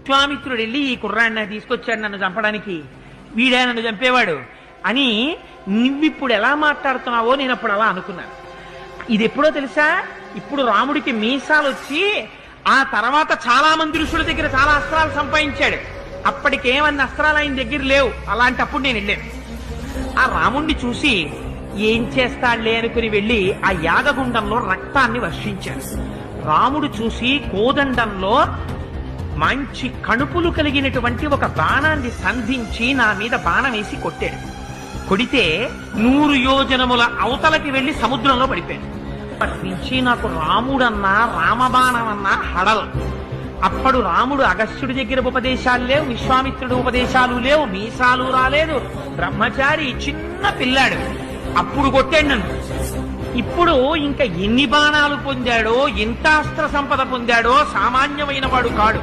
విశ్వామిత్రుడు వెళ్ళి ఈ కుర్రాడిని నాకు తీసుకొచ్చాడు నన్ను చంపడానికి, వీడే నన్ను చంపేవాడు అని నువ్విప్పుడు ఎలా మాట్లాడుతున్నావో నేను అప్పుడు అలా అనుకున్నాను. ఇది ఎప్పుడో తెలుసా, ఇప్పుడు రాముడికి మీసాలు వచ్చి ఆ తర్వాత చాలా మంది ఋషుల దగ్గర చాలా అస్త్రాలు సంపాదించాడు. అప్పటికేమన్న అస్త్రాలు ఆయన దగ్గర లేవు. అలాంటప్పుడు నేను వెళ్ళాను. ఆ రాముణ్ణి చూసి ఏం చేస్తాడులే అనుకుని వెళ్ళి ఆ యాగగుండంలో రక్తాన్ని వర్షించాడు. రాముడు చూసి కోదండంలో మంచి కణుపులు కలిగినటువంటి ఒక బాణాన్ని సంధించి నా మీద బాణం వేసి కొట్టాడు. కొడితే 100 యోజనముల అవతలకి వెళ్లి సముద్రంలో పడిపోయాడు. అప్పటి నుంచి నాకు రాముడన్నా రామబాణమన్నా హడల్. అప్పుడు రాముడు అగస్త్యుడి దగ్గర ఉపదేశాలు లేవు, విశ్వామిత్రుడు ఉపదేశాలు లేవు, మీసాలు రాలేదు, బ్రహ్మచారి చిన్న పిల్లాడు. అప్పుడు కొట్టాడు నన్ను. ఇప్పుడు ఇంకా ఎన్ని బాణాలు పొందాడో, ఎంత అస్త్ర సంపద పొందాడో సామాన్యమైన వాడు కాడు.